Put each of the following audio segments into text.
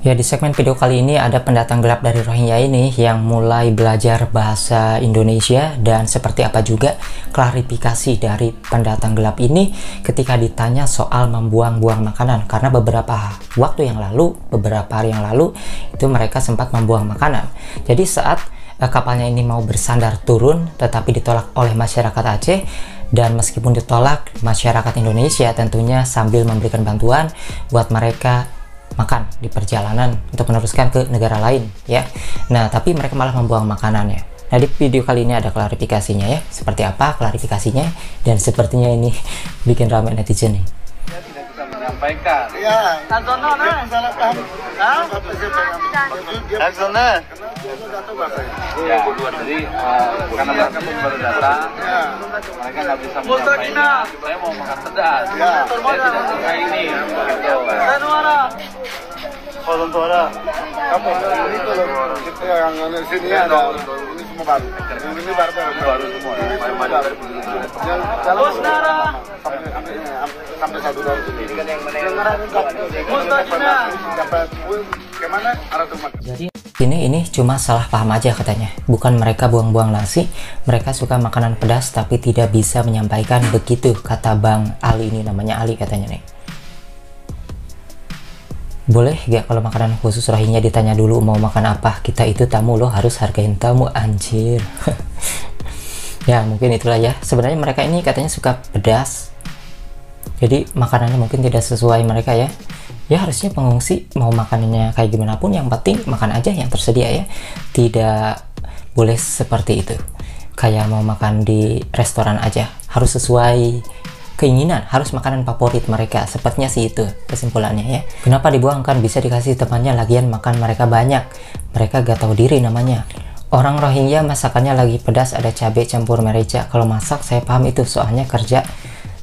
Ya, di segmen video kali ini ada pendatang gelap dari Rohingya ini yang mulai belajar bahasa Indonesia, dan seperti apa juga klarifikasi dari pendatang gelap ini ketika ditanya soal membuang-buang makanan, karena beberapa hari yang lalu itu mereka sempat membuang makanan. Jadi saat kapalnya ini mau bersandar turun tetapi ditolak oleh masyarakat Aceh, dan meskipun ditolak, masyarakat Indonesia tentunya sambil memberikan bantuan buat mereka makan di perjalanan untuk meneruskan ke negara lain ya. Nah, tapi mereka malah membuang makanannya. Nah, di video kali ini ada klarifikasinya ya. Seperti apa klarifikasinya, dan sepertinya ini bikin ramai netizen nih. Saya tidak bisa menyampaikan. Iya. Salah paham. Ya, jadi karena mereka baru datang, mereka nggak bisa menyampaikan. Saya mau makan pedas. Saya tidak suka ini. Kalau untuk kamu ini kalau kita yang di sini ada ini semua baru. Yang ini baru semua. Kalau sampai 1 tahun ini kan yang dapat kemana arah tempat. Jadi ini cuma salah paham aja katanya. Bukan mereka buang-buang nasi, mereka suka makanan pedas tapi tidak bisa menyampaikan begitu, kata Bang Ali ini, namanya Ali katanya nih. Boleh gak kalau makanan khusus Rohingya ditanya dulu mau makan apa? Kita itu tamu loh, harus hargain tamu, anjir. Ya mungkin itulah ya. Sebenarnya mereka ini katanya suka pedas, jadi makanannya mungkin tidak sesuai mereka ya. Ya harusnya pengungsi mau makanannya kayak gimana pun, yang penting makan aja yang tersedia ya. Tidak boleh seperti itu, kayak mau makan di restoran aja, harus sesuai keinginan, harus makanan favorit mereka. Sepertinya sih itu kesimpulannya ya. Kenapa dibuang, kan bisa dikasih temannya, lagian makan mereka banyak, mereka gak tahu diri namanya. Orang Rohingya masakannya lagi pedas, ada cabai campur merica. Kalau masak saya paham itu, soalnya kerja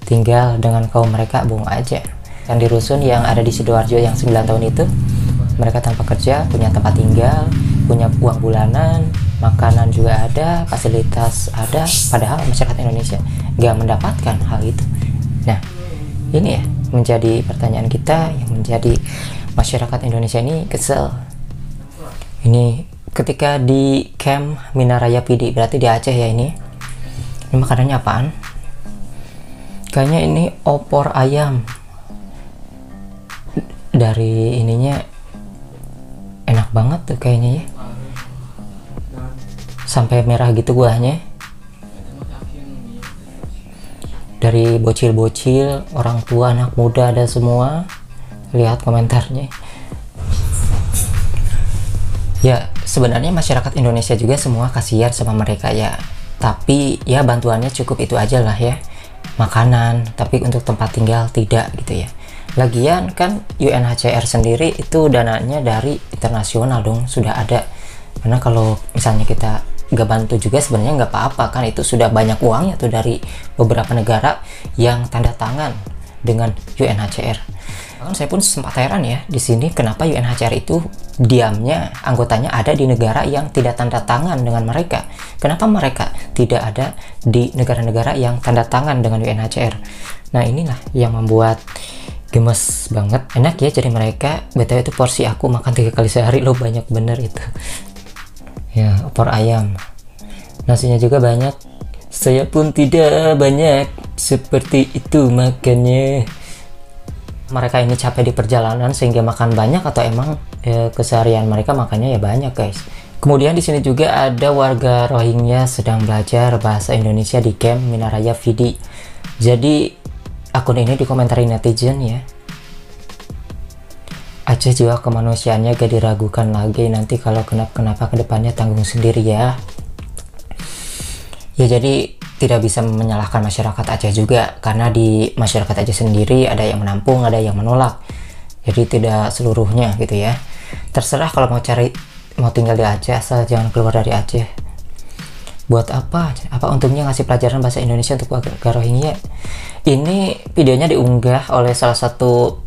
tinggal dengan kaum mereka, bohong aja. Yang di rusun yang ada di Sidoarjo yang 9 tahun itu, mereka tanpa kerja, punya tempat tinggal, punya uang bulanan, makanan juga ada, fasilitas ada, padahal masyarakat Indonesia gak mendapatkan hal itu. Nah, ini ya menjadi pertanyaan kita, yang menjadi masyarakat Indonesia ini kesel. Ini ketika di camp Minaraya PD, berarti di Aceh ya ini. Ini makanannya apaan? Kayaknya ini opor ayam. Dari ininya enak banget tuh kayaknya ya. Sampai merah gitu kuahnya. Dari bocil-bocil, orang tua, anak muda, ada semua. Lihat komentarnya. Ya sebenarnya masyarakat Indonesia juga semua kasihan sama mereka ya, tapi ya bantuannya cukup itu aja lah ya, makanan, tapi untuk tempat tinggal tidak gitu ya. Lagian kan UNHCR sendiri itu dananya dari internasional dong, sudah ada. Karena kalau misalnya kita gak bantu juga sebenarnya nggak apa-apa kan, itu sudah banyak uangnya tuh dari beberapa negara yang tanda tangan dengan UNHCR. Saya pun sempat heran ya di sini, kenapa UNHCR itu diamnya anggotanya ada di negara yang tidak tanda tangan dengan mereka. Kenapa mereka tidak ada di negara-negara yang tanda tangan dengan UNHCR? Nah inilah yang membuat gemes banget. Enak ya jadi mereka. BTW itu porsi aku makan 3 kali sehari loh, banyak bener itu. Ya, opor ayam, nasinya juga banyak. Saya pun tidak banyak seperti itu makannya. Mereka ini capek di perjalanan sehingga makan banyak, atau emang keseharian mereka makannya ya banyak guys. Kemudian di sini juga ada warga Rohingya sedang belajar bahasa Indonesia di camp Minaraya PD. Jadi akun ini dikomentari netizen ya. Aceh jiwa kemanusiaannya gak diragukan lagi, nanti kalau kenapa kedepannya tanggung sendiri ya. Ya jadi tidak bisa menyalahkan masyarakat Aceh juga, karena di masyarakat Aceh sendiri ada yang menampung, ada yang menolak. Jadi tidak seluruhnya gitu ya. Terserah kalau mau tinggal di Aceh, asal jangan keluar dari Aceh. Buat apa? Apa untungnya ngasih pelajaran bahasa Indonesia untuk warga Rohingya? Ini videonya diunggah oleh salah satu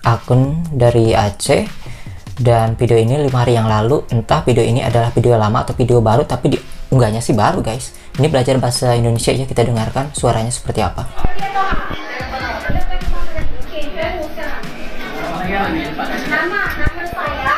akun dari Aceh, dan video ini 5 hari yang lalu. Entah video ini adalah video lama atau video baru, tapi diunggahnya sih baru guys. Ini belajar bahasa Indonesia ya, kita dengarkan suaranya seperti apa. Nama saya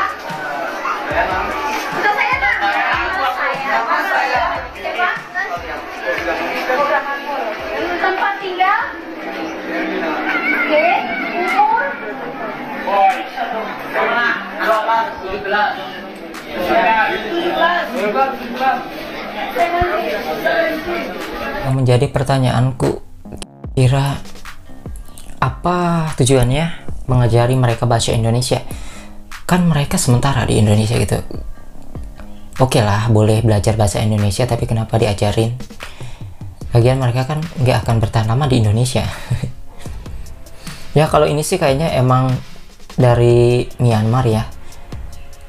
Yang menjadi pertanyaanku, kira apa tujuannya mengajari mereka bahasa Indonesia? Kan mereka sementara di Indonesia gitu. Oke lah, boleh belajar bahasa Indonesia, tapi kenapa diajarin? Lagian mereka kan nggak akan bertahan lama di Indonesia. Ya kalau ini sih kayaknya emang dari Myanmar ya,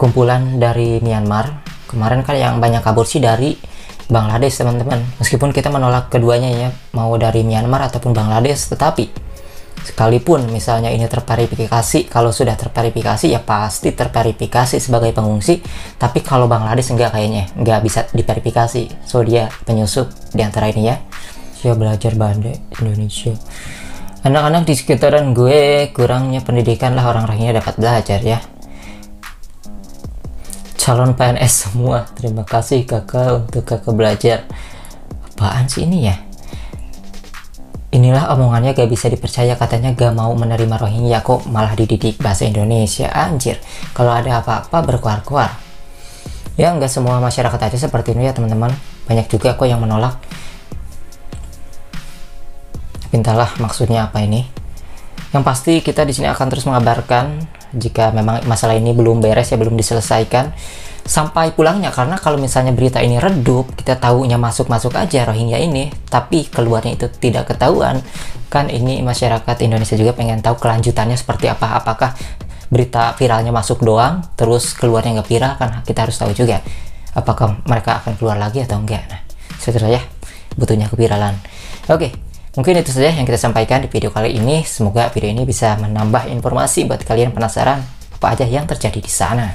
kumpulan dari Myanmar. Kemarin kan yang banyak kabur sih dari Bangladesh teman-teman. Meskipun kita menolak keduanya ya, mau dari Myanmar ataupun Bangladesh, tetapi sekalipun misalnya ini terverifikasi, kalau sudah terverifikasi ya pasti terverifikasi sebagai pengungsi. Tapi kalau Bangladesh enggak, kayaknya nggak bisa diverifikasi, so dia penyusup di antara ini ya. Saya belajar bahasa Indonesia. Anak-anak di sekitaran gue kurangnya pendidikan lah, orang-orangnya dapat belajar ya. Calon PNS semua, terima kasih kakak untuk kakak belajar. Apaan sih ini ya? Inilah omongannya gak bisa dipercaya, katanya gak mau menerima Rohingya kok malah dididik bahasa Indonesia. Anjir, kalau ada apa-apa berkuar-kuar. Ya nggak semua masyarakat aja seperti ini ya teman-teman, banyak juga kok yang menolak. Entahlah maksudnya apa ini. Yang pasti kita di sini akan terus mengabarkan jika memang masalah ini belum beres ya, belum diselesaikan sampai pulangnya. Karena kalau misalnya berita ini redup, kita tahunya masuk-masuk aja Rohingya ini, tapi keluarnya itu tidak ketahuan. Kan ini masyarakat Indonesia juga pengen tahu kelanjutannya seperti apa. Apakah berita viralnya masuk doang, terus keluarnya nggak viral? Kan kita harus tahu juga apakah mereka akan keluar lagi atau enggak. Nah, itu saja butuhnya keviralan. Oke. Mungkin itu saja yang kita sampaikan di video kali ini. Semoga video ini bisa menambah informasi buat kalian penasaran apa aja yang terjadi di sana.